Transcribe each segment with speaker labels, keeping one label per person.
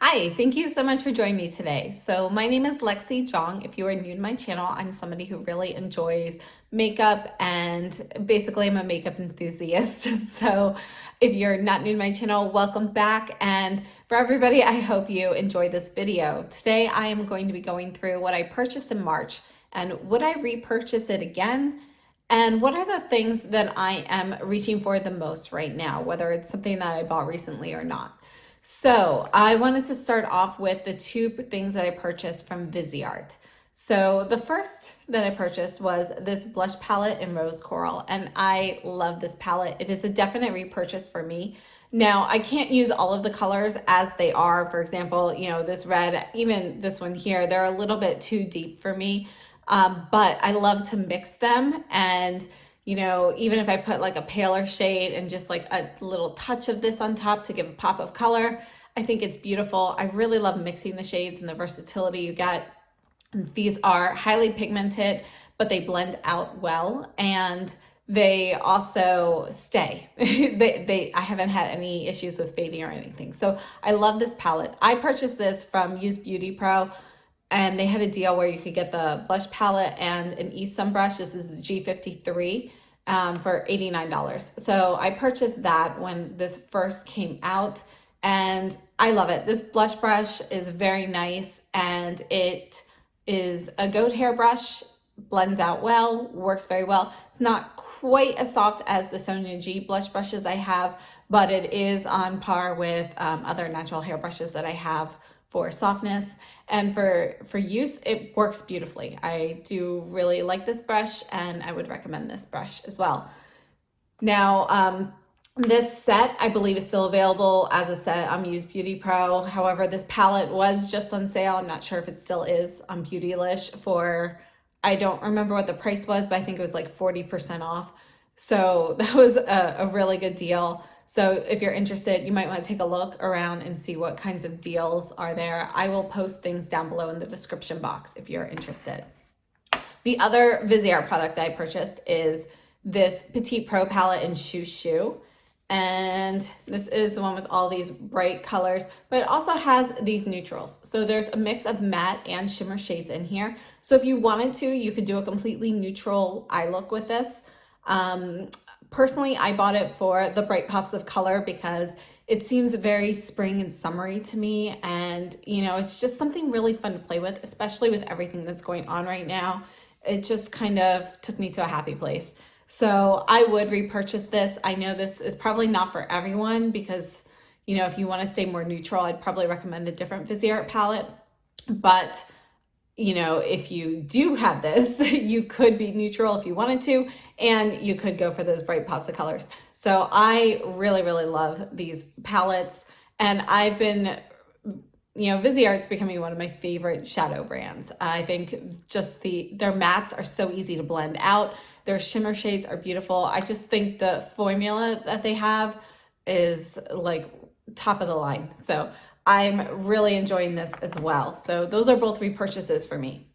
Speaker 1: Hi, thank you so much for joining me today. So my name is Lexi Jong. If you are new to my channel, I'm somebody who really enjoys makeup and basically I'm a makeup enthusiast. So if you're not new to my channel, welcome back. And for everybody, I hope you enjoy this video. Today, I am going to be going through what I purchased in March and would I repurchase it again? And what are the things that I am reaching for the most right now, whether it's something that I bought recently or not. So I wanted to start off with the two things that I purchased from Viseart. So the first that I purchased was this blush palette in Rose Coral, and I love this palette. It is a definite repurchase for me. Now, I can't use all of the colors as they are. For example, this red, even this one here, they're a little bit too deep for me. But I love to mix them, and even if I put like a paler shade and just like a little touch of this on top to give a pop of color, I think it's beautiful. I really love mixing the shades and the versatility you get. These are highly pigmented, but they blend out well, and they also stay. I haven't had any issues with fading or anything. So I love this palette. I purchased this from Use Beauty Pro, and they had a deal where you could get the blush palette and an e-sun brush. This is the G53 for $89. So I purchased that when this first came out, and I love it. This blush brush is very nice, and it is a goat hair brush, blends out well, works very well. It's not quite as soft as the Sonia G blush brushes I have, but it is on par with other natural hair brushes that I have for softness. And for use, it works beautifully. I do really like this brush, and I would recommend this brush as well. Now, this set, I believe, is still available as a set on Use Beauty Pro. However, this palette was just on sale. I'm not sure if it still is on Beautylish for, I don't remember what the price was, but I think it was like 40% off. So that was a really good deal. So if you're interested, you might want to take a look around and see what kinds of deals are there. I will post things down below in the description box if you're interested. The other Viseart product that I purchased is this Petite Pro palette in Chou Chou. And this is the one with all these bright colors, but it also has these neutrals. So there's a mix of matte and shimmer shades in here. So if you wanted to, you could do a completely neutral eye look with this. Personally, I bought it for the bright pops of color because it seems very spring and summery to me. And, it's just something really fun to play with, especially with everything that's going on right now. It just kind of took me to a happy place. So I would repurchase this. I know this is probably not for everyone because, if you want to stay more neutral, I'd probably recommend a different Viseart palette. But if you do have this, you could be neutral if you wanted to, and you could go for those bright pops of colors. So I really, really love these palettes, and I've been, Viseart's becoming one of my favorite shadow brands. I think just their mattes are so easy to blend out. Their shimmer shades are beautiful. I just think the formula that they have is like top of the line. So I'm really enjoying this as well. So those are both repurchases for me.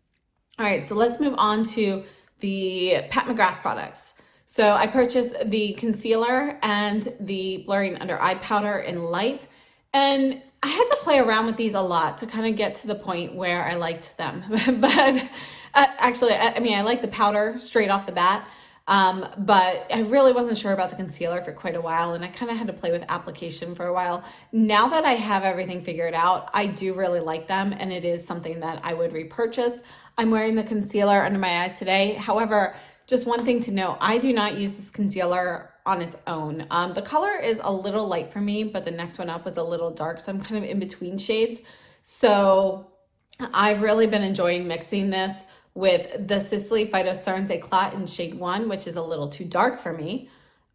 Speaker 1: All right, so let's move on to the Pat McGrath products. So I purchased the concealer and the blurring under eye powder in light, and I had to play around with these a lot to kind of get to the point where I liked them. But actually, I like the powder straight off the bat. But I really wasn't sure about the concealer for quite a while, and I kind of had to play with application for a while. Now that I have everything figured out, I do really like them, and it is something that I would repurchase. I'm wearing the concealer under my eyes today. However, just one thing to note, I do not use this concealer on its own. The color is a little light for me, but the next one up was a little dark, so I'm kind of in between shades. So I've really been enjoying mixing this with the Sisley Phytocerance Eclat in shade 1, which is a little too dark for me.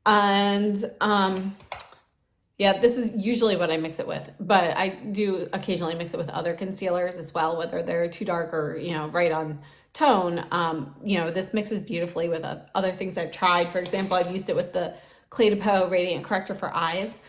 Speaker 1: And yeah, this is usually what I mix it with, but I do occasionally mix it with other concealers as well, whether they're too dark or, right on tone. This mixes beautifully with other things I've tried. For example, I've used it with the Clé de Peau Radiant Corrector for Eyes,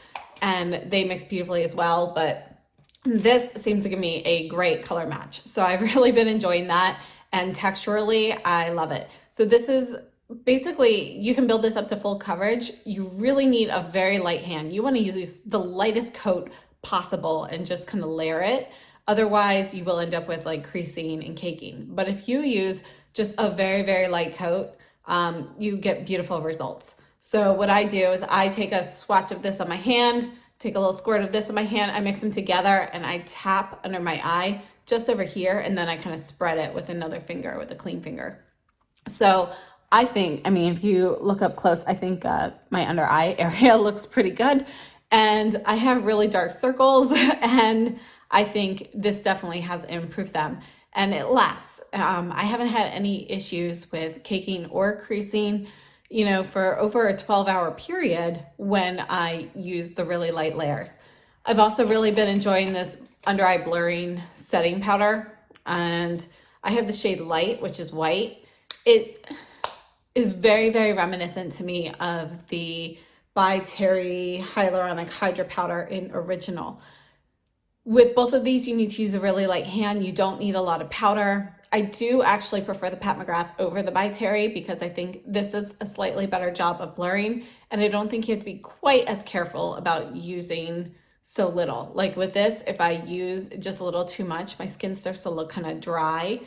Speaker 1: and they mix beautifully as well, but this seems to give me a great color match. So I've really been enjoying that. And texturally, I love it. So this is basically, you can build this up to full coverage. You really need a very light hand. You want to use the lightest coat possible and just kind of layer it. Otherwise, you will end up with like creasing and caking. But if you use just a very, very light coat, you get beautiful results. So what I do is I take a swatch of this on my hand, take a little squirt of this in my hand, I mix them together and I tap under my eye just over here, and then I kind of spread it with another finger, with a clean finger. So I think, I mean, if you look up close, I think my under eye area looks pretty good. And I have really dark circles, and I think this definitely has improved them. And it lasts. I haven't had any issues with caking or creasing, you know, for over a 12-hour period when I use the really light layers. I've also really been enjoying this under eye blurring setting powder, and I have the shade Light, which is white. It is very, very reminiscent to me of the By Terry Hyaluronic Hydra Powder in Original. With both of these, you need to use a really light hand. You don't need a lot of powder. I do actually prefer the Pat McGrath over the By Terry because I think this is a slightly better job of blurring, and I don't think you have to be quite as careful about using so little. Like with this, if I use just a little too much, my skin starts to look kind of dry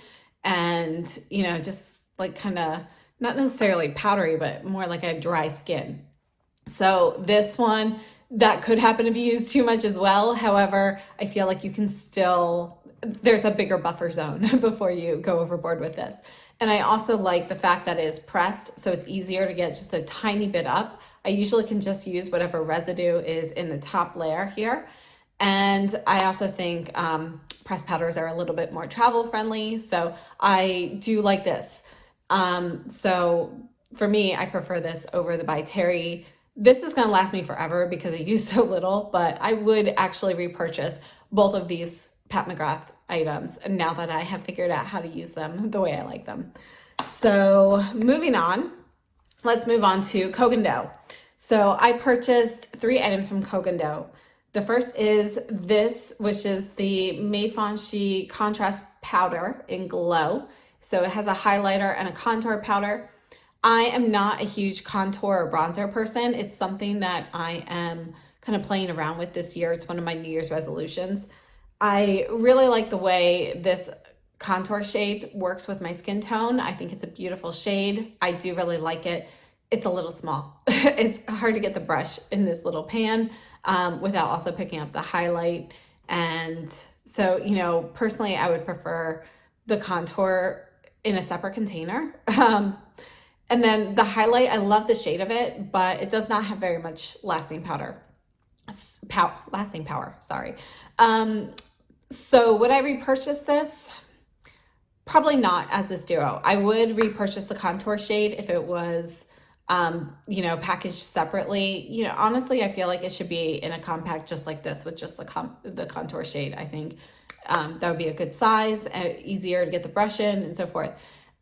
Speaker 1: and, you know, just like kind of not necessarily powdery, but more like a dry skin. So this one, that could happen if you use too much as well. However, I feel like you can still, there's a bigger buffer zone before you go overboard with this. And I also like the fact that it is pressed, so it's easier to get just a tiny bit up. I usually can just use whatever residue is in the top layer here. And I also think pressed powders are a little bit more travel friendly, so I do like this. So for me, I prefer this over the By Terry. This is going to last me forever because I use so little, but I would actually repurchase both of these Pat McGrath items now that I have figured out how to use them the way I like them. So moving on, let's move on to Kogan Do. So I purchased 3 items from Kogan Do. The first is this, which is the Meifanshi Contrast Powder in Glow. So it has a highlighter and a contour powder. I am not a huge contour or bronzer person. It's something that I am kind of playing around with this year. It's one of my New Year's resolutions. I really like the way this contour shade works with my skin tone. I think it's a beautiful shade. I do really like it. It's a little small. It's hard to get the brush in this little pan without also picking up the highlight. And so, you know, personally, I would prefer the contour in a separate container. And then the highlight, I love the shade of it, but it does not have very much lasting power, sorry. So would I repurchase this? Probably not as this duo. I would repurchase the contour shade if it was, you know, packaged separately. You know, honestly, I feel like it should be in a compact just like this with just the contour shade. I think that would be a good size, easier to get the brush in and so forth.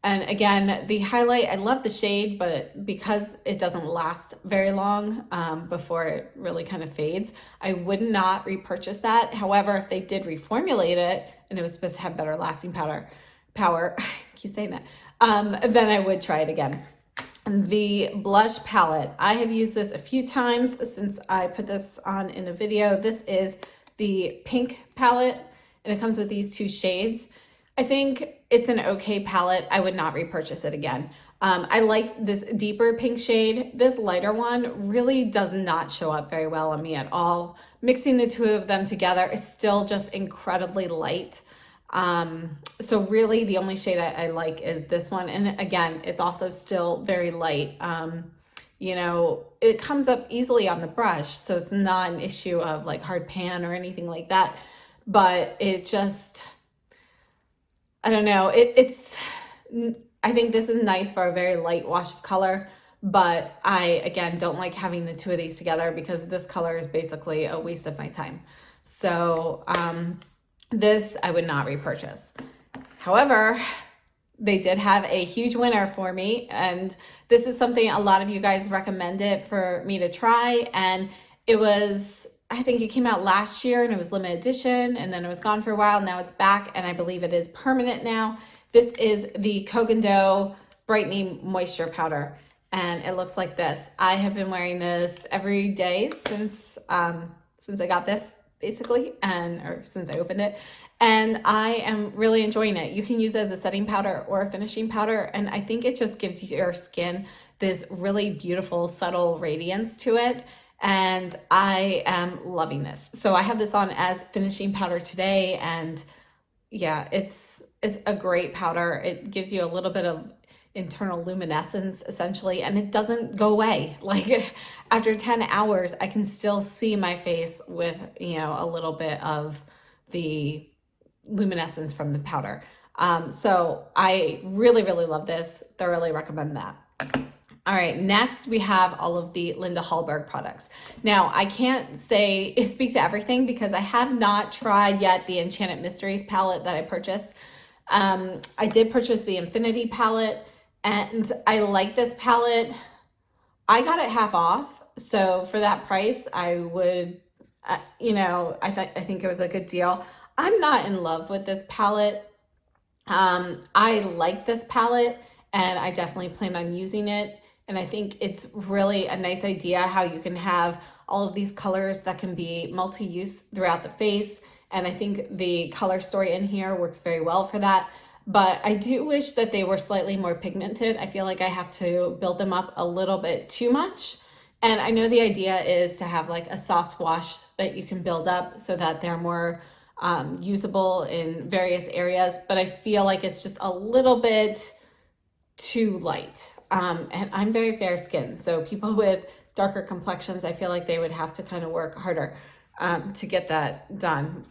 Speaker 1: And again, the highlight, I love the shade, but because it doesn't last very long before it really kind of fades, I would not repurchase that. However, if they did reformulate it and it was supposed to have better lasting power, I keep saying that, then I would try it again. The blush palette, I have used this a few times since I put this on in a video. This is the pink palette, and it comes with these 2 shades. I think it's an okay palette. I would not repurchase it again. I like this deeper pink shade. This lighter one really does not show up very well on me at all. Mixing the 2 of them together is still just incredibly light. So really the only shade I like is this one. And again, it's also still very light. You know, it comes up easily on the brush, so it's not an issue of like hard pan or anything like that. But it just, I don't know, I think this is nice for a very light wash of color, but I, again, don't like having the 2 of these together because this color is basically a waste of my time. So this I would not repurchase. However, they did have a huge winner for me, and this is something a lot of you guys recommended for me to try, and it was, I think it came out last year and it was limited edition, and then it was gone for a while. Now it's back, and I believe it is permanent now. This is the Kogan Do Brightening Moisture Powder, and it looks like this. I have been wearing this every day since I got this, basically, or since I opened it. And I am really enjoying it. You can use it as a setting powder or a finishing powder. And I think it just gives your skin this really beautiful, subtle radiance to it. And I am loving this. So I have this on as finishing powder today. And yeah, it's a great powder. It gives you a little bit of internal luminescence essentially, and it doesn't go away. Like after 10 hours, I can still see my face with, a little bit of the luminescence from the powder. So I really, really love this. Thoroughly recommend that. All right, next we have all of the Linda Hallberg products. Now, I can't speak to everything because I have not tried yet the Enchanted Mysteries palette that I purchased. I did purchase the Infinity palette, and I like this palette. I got it half off, so for that price, I would, I think it was a good deal. I'm not in love with this palette. I like this palette, and I definitely plan on using it. And I think it's really a nice idea how you can have all of these colors that can be multi-use throughout the face. And I think the color story in here works very well for that. But I do wish that they were slightly more pigmented. I feel like I have to build them up a little bit too much. And I know the idea is to have like a soft wash that you can build up so that they're more usable in various areas. But I feel like it's just a little bit too light. And I'm very fair skinned, so people with darker complexions, I feel like they would have to kind of work harder to get that done.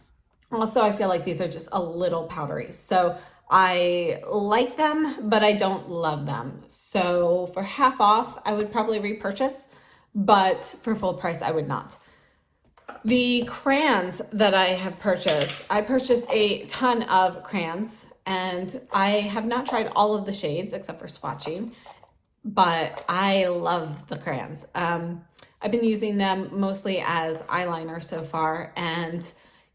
Speaker 1: Also, I feel like these are just a little powdery. So I like them, but I don't love them. So for half off, I would probably repurchase, but for full price, I would not. The crayons that I have purchased, I purchased a ton of crayons, and I have not tried all of the shades except for swatching, but I love the crayons. I've been using them mostly as eyeliner so far, and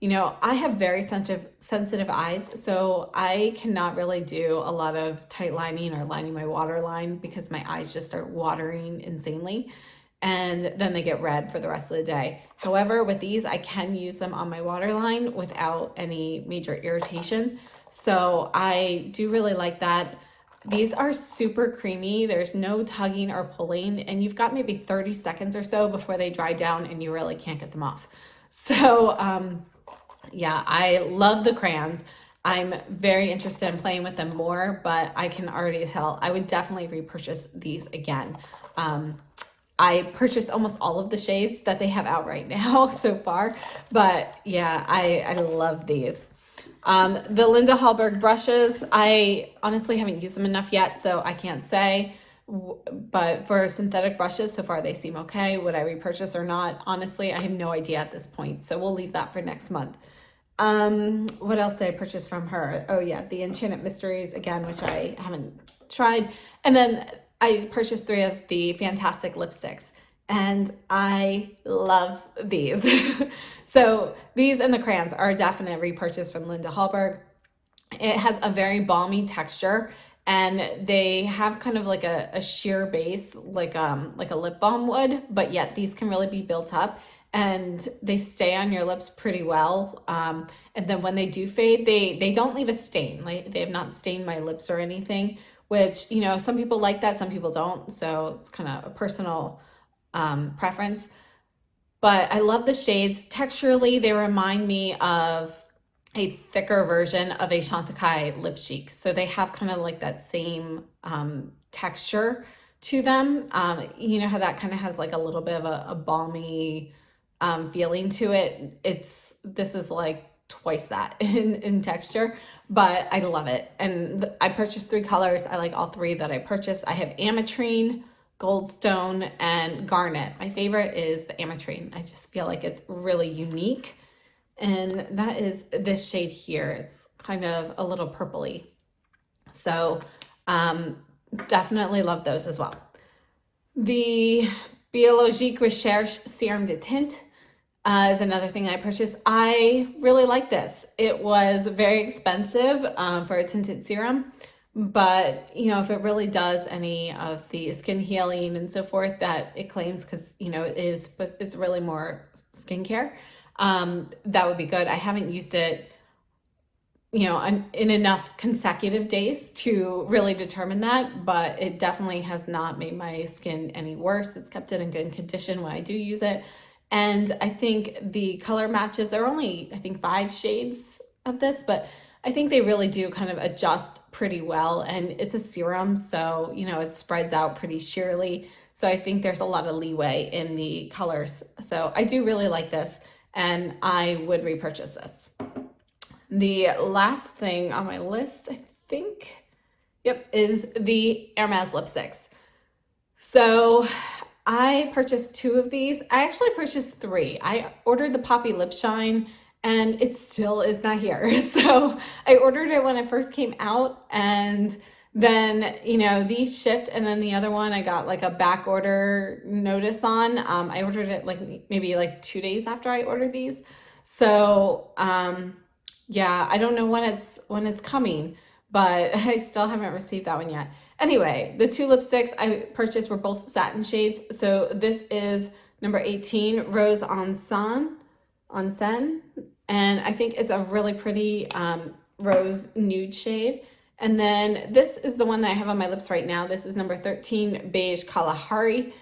Speaker 1: I have very sensitive eyes, so I cannot really do a lot of tight lining or lining my waterline because my eyes just start watering insanely, and then they get red for the rest of the day. However, with these, I can use them on my waterline without any major irritation. So I do really like that. These are super creamy. There's no tugging or pulling, and you've got maybe 30 seconds or so before they dry down and you really can't get them off. So yeah, I love the crayons. I'm very interested in playing with them more, but I can already tell I would definitely repurchase these again. I purchased almost all of the shades that they have out right now so far, but yeah, I love these. The Linda Hallberg brushes, I honestly haven't used them enough yet, so I can't say, but for synthetic brushes, so far they seem okay. Would I repurchase or not? Honestly, I have no idea at this point, so we'll leave that for next month. What else did I purchase from her? Oh yeah, the Enchanted Mysteries again, which I haven't tried. And then I purchased 3 of the Fantastic lipsticks, and I love these. So these and the crayons are a definite repurchase from Linda Hallberg. It has a very balmy texture, and they have kind of like a sheer base, like a lip balm would, but yet these can really be built up, and they stay on your lips pretty well. And then when they do fade, they don't leave a stain. Like they have not stained my lips or anything, which, some people like that, some people don't. So it's kind of a personal preference. But I love the shades. Texturally, they remind me of a thicker version of a Chantecaille Lip Chic. So they have kind of like that same texture to them. You know how that kind of has like a little bit of a balmy feeling to it. This is like twice that in texture, but I love it. And I purchased 3 colors. I like all 3 that I purchased. I have Ametrine, Goldstone, and Garnet. My favorite is the Ametrine. I just feel like it's really unique. And that is this shade here. It's kind of a little purpley. So definitely love those as well. The Biologique Recherche Serum de Tint is another thing I purchased. I really like this. It was very expensive for a tinted serum, but if it really does any of the skin healing and so forth that it claims, because it's really more skincare, that would be good. I haven't used it, in enough consecutive days to really determine that, but it definitely has not made my skin any worse. It's kept it in good condition when I do use it. And I think the color matches, there are only, I think, 5 shades of this, but I think they really do kind of adjust pretty well. And it's a serum, so, it spreads out pretty sheerly. So I think there's a lot of leeway in the colors. So I do really like this, and I would repurchase this. The last thing on my list, I think, is the Hermes lipsticks. So I purchased 2 of these. I actually purchased 3. I ordered the Poppy Lip Shine and it still is not here. So I ordered it when it first came out, and then, these shipped, and then the other one I got like a back order notice on. I ordered it maybe 2 days after I ordered these. So, yeah, I don't know when it's coming, but I still haven't received that one yet. Anyway, the 2 lipsticks I purchased were both satin shades. So this is number 18, Rose en Seine, and I think it's a really pretty rose nude shade. And then this is the one that I have on my lips right now. This is number 13, Beige Kalahari,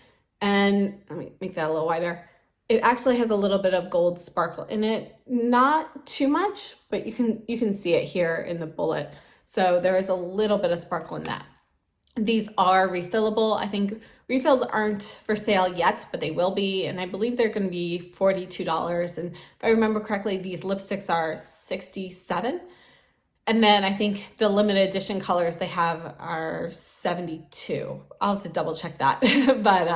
Speaker 1: and let me make that a little wider. It actually has a little bit of gold sparkle in it, not too much, but you can see it here in the bullet. So there is a little bit of sparkle in that. These are refillable. I think refills aren't for sale yet, but they will be, and I believe they're going to be $42. And if I remember correctly, these lipsticks are $67. And then I think the limited edition colors they have are $72. I'll have to double check that, but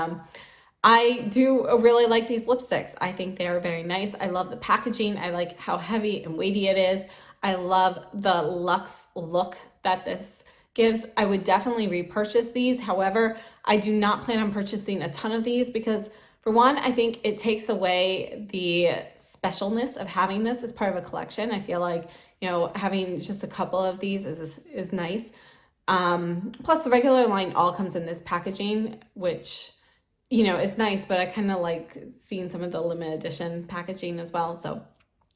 Speaker 1: I do really like these lipsticks. I think they are very nice. I love the packaging. I like how heavy and weighty it is. I love the luxe look that this gives. I would definitely repurchase these. However, I do not plan on purchasing a ton of these because, for one, I think it takes away the specialness of having this as part of a collection. I feel like, having just a couple of these is nice. Plus the regular line all comes in this packaging, which, is nice, but I kind of like seeing some of the limited edition packaging as well. So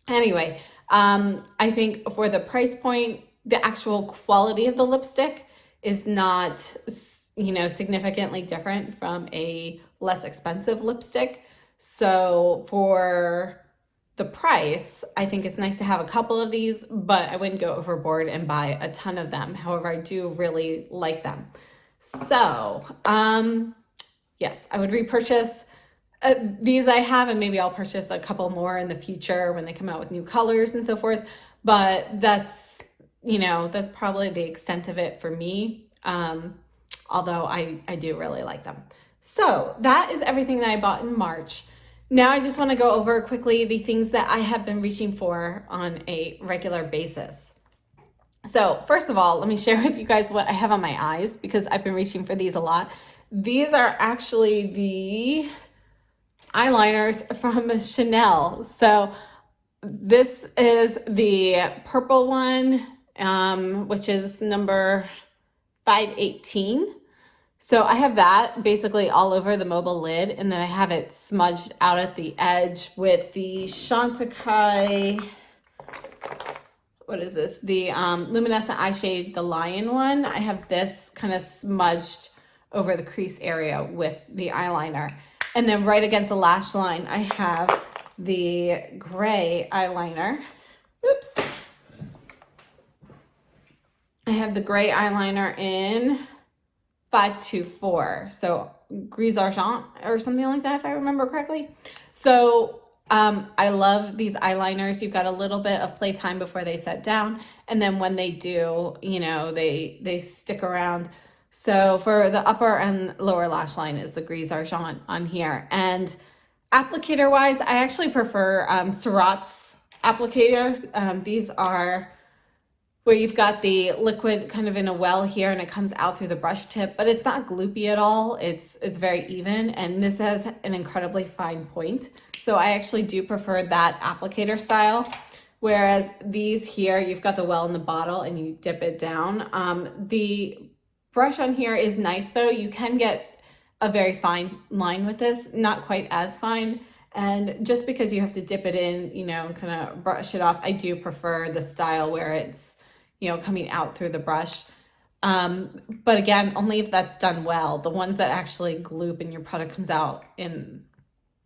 Speaker 1: anyway, I think for the price point, the actual quality of the lipstick is not, significantly different from a less expensive lipstick. So for the price, I think it's nice to have a couple of these, but I wouldn't go overboard and buy a ton of them. However, I do really like them. So, yes, I would repurchase these I have, and maybe I'll purchase a couple more in the future when they come out with new colors and so forth. But that's probably the extent of it for me. Although I do really like them. So that is everything that I bought in March. Now I just want to go over quickly the things that I have been reaching for on a regular basis. So first of all, let me share with you guys what I have on my eyes, because I've been reaching for these a lot. These are actually the eyeliners from Chanel. So this is the purple one, which is number 518. So I have that basically all over the mobile lid, and then I have it smudged out at the edge with the Chantecaille, what is this? The luminescent eye shade, the Lion one. I have this kind of smudged over the crease area with the eyeliner. And then right against the lash line, I have the gray eyeliner. Oops. I have the gray eyeliner in 524. So Gris Argent or something like that, if I remember correctly. So I love these eyeliners. You've got a little bit of playtime before they set down. And then when they do, they stick around. So for the upper and lower lash line is the Gris Argent on here. And applicator wise, I actually prefer Surratt's applicator. These are where you've got the liquid kind of in a well here and it comes out through the brush tip, but it's not gloopy at all. It's very even, and this has an incredibly fine point. So I actually do prefer that applicator style. Whereas these here, you've got the well in the bottle and you dip it down. The brush on here is nice though. You can get a very fine line with this, not quite as fine And just because you have to dip it in, you know, and kind of brush it off, I do prefer the style where it's, you know, coming out through the brush. But again, only if that's done well. The ones that actually gloop and your product comes out in,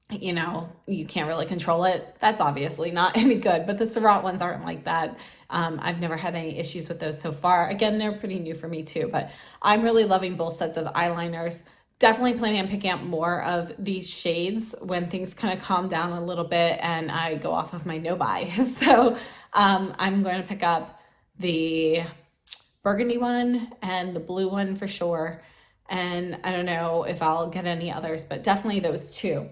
Speaker 1: you know, you can't really control it, that's obviously not any good. But the Surratt ones aren't like that. I've never had any issues with those so far. Again, they're pretty new for me too, but I'm really loving both sets of eyeliners. Definitely planning on picking up more of these shades when things kind of calm down a little bit and I go off of my no buy. So I'm going to pick up the burgundy one and the blue one for sure. And I don't know if I'll get any others, but definitely those two.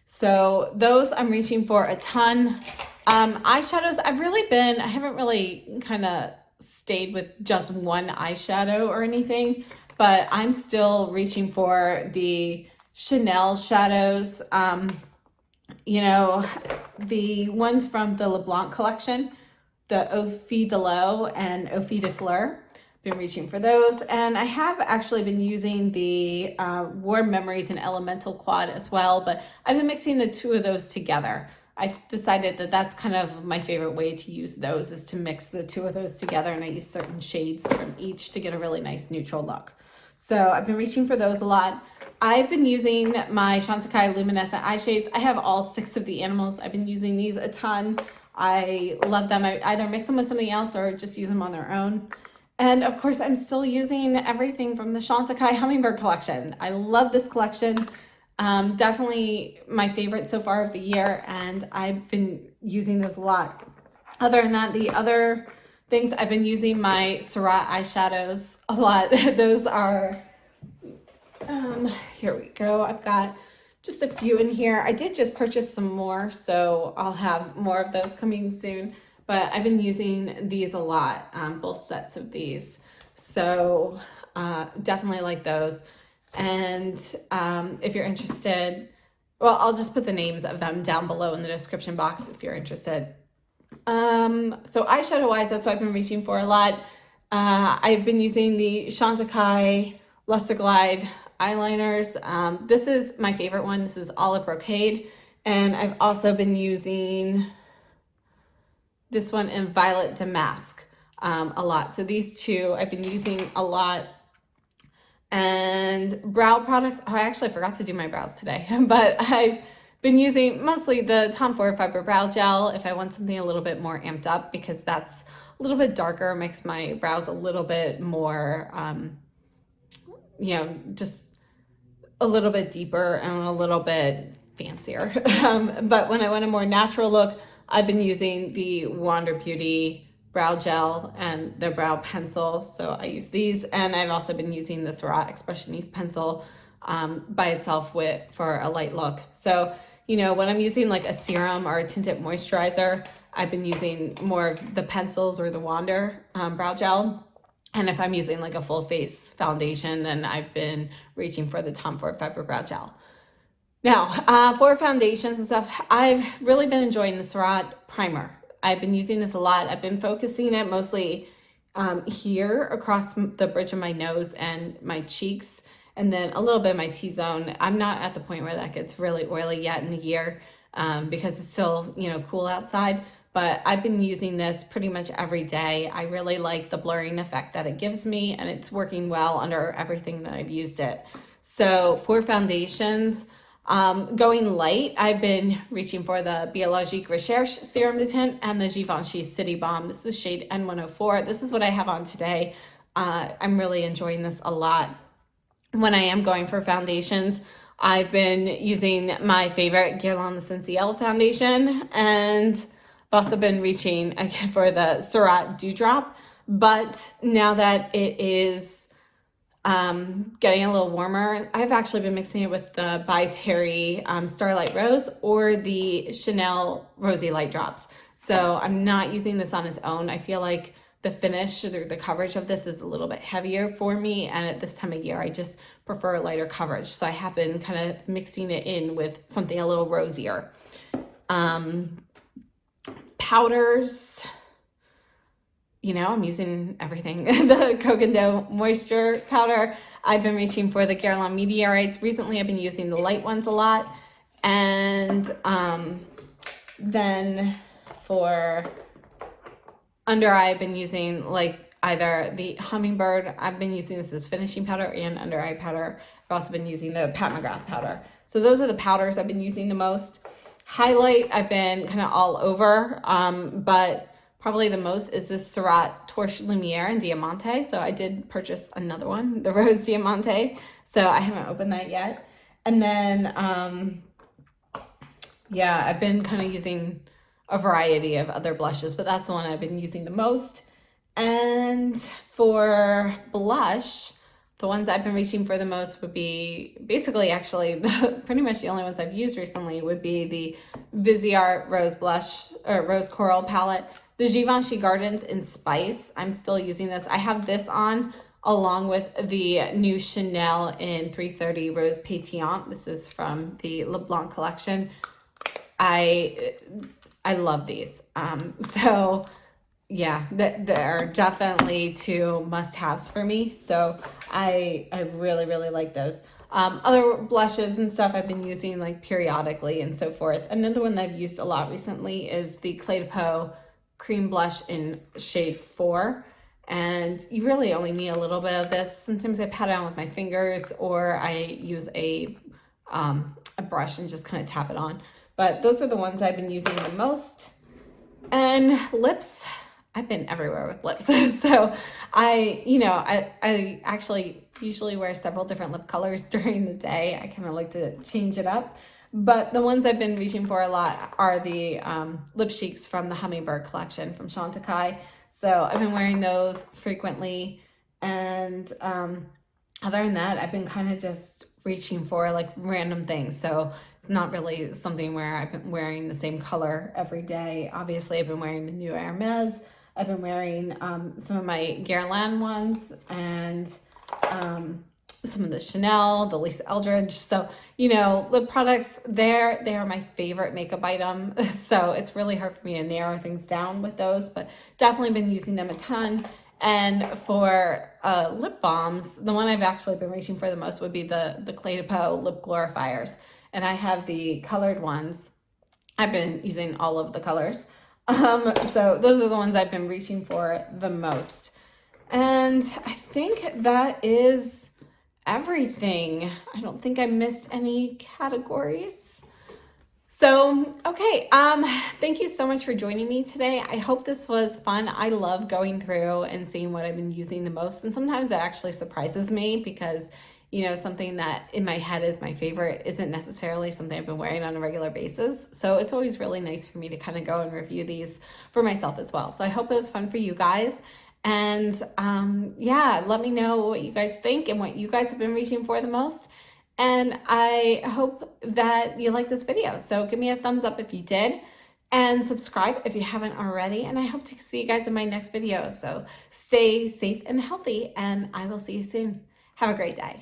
Speaker 1: So those I'm reaching for a ton. Eyeshadows, I haven't really kind of stayed with just one eyeshadow or anything, but I'm still reaching for the Chanel shadows. You know, the ones from the LeBlanc collection, the Eau Fille de l'Eau and Eau Fille de Fleur. Been reaching for those, and I have actually been using the Warm Memories and Elemental Quad as well, but I've been mixing the two of those together. I've decided that that's kind of my favorite way to use those, is to mix the two of those together, and I use certain shades from each to get a really nice neutral look. So I've been reaching for those a lot. I've been using my Chantecaille Luminescent eye shades. I have all 6 of the animals. I've been using these a ton. I love them. I either mix them with something else or just use them on their own. And of course, I'm still using everything from the Chantecaille Hummingbird collection. I love this collection. Definitely my favorite so far of the year, and I've been using this a lot. Other than that, the other things, I've been using my Surratt eyeshadows a lot. Those are, here we go. I've got just a few in here. I did just purchase some more, so I'll have more of those coming soon. But I've been using these a lot, both sets of these. So definitely like those. And if you're interested, well, I'll just put the names of them down below in the description box if you're interested. So eyeshadow wise, that's what I've been reaching for a lot. I've been using the Chantecaille Luster Glide eyeliners. This is my favorite one. This is Olive Brocade. And I've also been using this one in Violet Damask a lot. So these two I've been using a lot. And brow products, oh, I actually forgot to do my brows today, but I've been using mostly the Tom Ford Fiber Brow Gel if I want something a little bit more amped up, because that's a little bit darker, makes my brows a little bit more, you know, just a little bit deeper and a little bit fancier. But when I want a more natural look, I've been using the Wander Beauty brow gel and the brow pencil, so I use these. And I've also been using the Surratt Expressioniste pencil by itself for a light look. So, you know, when I'm using like a serum or a tinted moisturizer, I've been using more of the pencils or the Wander brow gel. And if I'm using like a full face foundation, then I've been reaching for the Tom Ford Fiber Brow Gel. Now, for foundations and stuff, I've really been enjoying the Surratt Primer. I've been using this a lot. I've been focusing it mostly here across the bridge of my nose and my cheeks, and then a little bit of my T-zone. I'm not at the point where that gets really oily yet in the year because it's still, you know, cool outside. But I've been using this pretty much every day. I really like the blurring effect that it gives me, and it's working well under everything that I've used it. So for foundations, going light, I've been reaching for the Biologique Recherche Serum de Tint and the Givenchy City Balm. This is shade N104. This is what I have on today. I'm really enjoying this a lot. When I am going for foundations, I've been using my favorite Guerlain Essentiel foundation, and I've also been reaching again for the Surratt Dewdrop. But now that it is getting a little warmer, I've actually been mixing it with the By Terry Starlight Rose or the Chanel Rosy Light Drops. So I'm not using this on its own. I feel like the finish or the coverage of this is a little bit heavier for me, and at this time of year I just prefer a lighter coverage. So I have been kind of mixing it in with something a little rosier. Powders, you know, I'm using everything. The Kogan Do Moisture Powder. I've been reaching for the Guerlain Meteorites. Recently, I've been using the light ones a lot. And then for under eye, I've been using like either the Hummingbird, I've been using this as finishing powder, and under eye powder, I've also been using the Pat McGrath powder. So those are the powders I've been using the most. Highlight, I've been kind of all over, but probably the most is this Surratt Torche Lumiere in Diamante. So I did purchase another one, the Rose Diamante. So I haven't opened that yet. And then, yeah, I've been kind of using a variety of other blushes, but that's the one I've been using the most. And for blush, the ones I've been reaching for the most would be basically actually pretty much the only ones I've used recently would be the Viseart Rose Blush or Rose Coral palette, the Givenchy Gardens in Spice. I'm still using this. I have this on along with the new Chanel in 330 Rose Pétillante. This is from the Le Blanc collection. I love these. So yeah, they're definitely two must-haves for me. So I really, really like those. Other blushes and stuff I've been using like periodically and so forth. Another one that I've used a lot recently is the Clé de Peau cream blush in shade 4. And you really only need a little bit of this. Sometimes I pat it on with my fingers, or I use a brush and just kind of tap it on. But those are the ones I've been using the most. And lips, I've been everywhere with lips. So I actually usually wear several different lip colors during the day. I kind of like to change it up. But the ones I've been reaching for a lot are the lip cheeks from the Hummingbird collection from Chantecaille. So I've been wearing those frequently. And other than that, I've been kind of just reaching for like random things. So it's not really something where I've been wearing the same color every day. Obviously, I've been wearing the new Hermes. I've been wearing some of my Guerlain ones, and some of the Chanel, the Lisa Eldridge. So, lip products, they are my favorite makeup item. So it's really hard for me to narrow things down with those, but definitely been using them a ton. And for lip balms, the one I've actually been reaching for the most would be the Clé de Peau Lip Glorifiers. And I have the colored ones. I've been using all of the colors. So those are the ones I've been reaching for the most. And I think that is everything. I don't think I missed any categories. So, okay, thank you so much for joining me today. I hope this was fun. I love going through and seeing what I've been using the most. And sometimes it actually surprises me because, something that in my head is my favorite isn't necessarily something I've been wearing on a regular basis. So it's always really nice for me to kind of go and review these for myself as well. So I hope it was fun for you guys. And yeah, let me know what you guys think and what you guys have been reaching for the most. And I hope that you like this video. So give me a thumbs up if you did, and subscribe if you haven't already. And I hope to see you guys in my next video. So stay safe and healthy, and I will see you soon. Have a great day.